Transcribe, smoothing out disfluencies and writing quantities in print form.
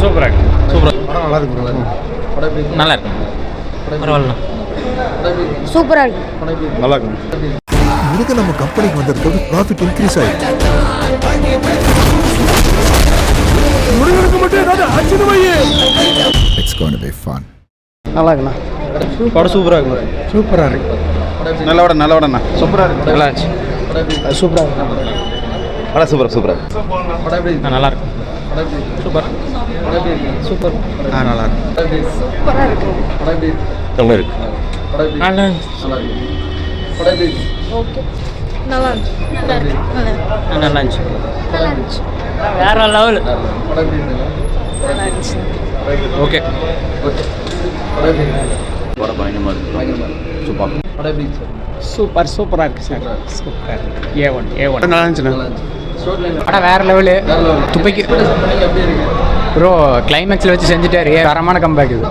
சூப்பராக இருக்கு. படம் நல்லா இருக்கு. நல்லா இருக்கு. பரவாயில்ல. சூப்பராக இருக்கு. நல்லா இருக்கு. இதுக்கு நம்ம கம்பெனிக்கு வந்திருக்கிறது ப்ராஃபிட் இன்க்ரீஸ் ஆயிடுச்சு. It's going to be fun. நல்லா இருக்குண்ணா. படம் சூப்பராக இருக்கு. சூப்பராக இருக்கு. நல்ல படம்ண்ணா. சூப்பராக இருக்கு. நல்லா இருந்துச்சு. சூப்பராக இருக்கு. படம் சூப்பராக இருக்கு. நல்லா இருக்கு. Super super. நல்லா இருக்கு. சூப்பராக இருக்கு. நல்லா இருக்கு. நல்லா ஓகே. நல்லா இருந்துச்சு. நல்லா இருந்துச்சு. நல்லா இருந்துச்சு. வேற லெவல். நல்லா இருந்துச்சு. ஓகே. படம் பயங்கரமாக இருக்கு. சூப்பர். சூப்பராக இருக்கு சார். சூப்பர். A1 நல்லா இருந்துச்சுண்ணா. படம் வேற லெவலு. துப்பைக்கு ப்ரோ கிளைமேக்ஸில் வச்சு செஞ்சுட்டாரு. தரமான கம்பேக் இது.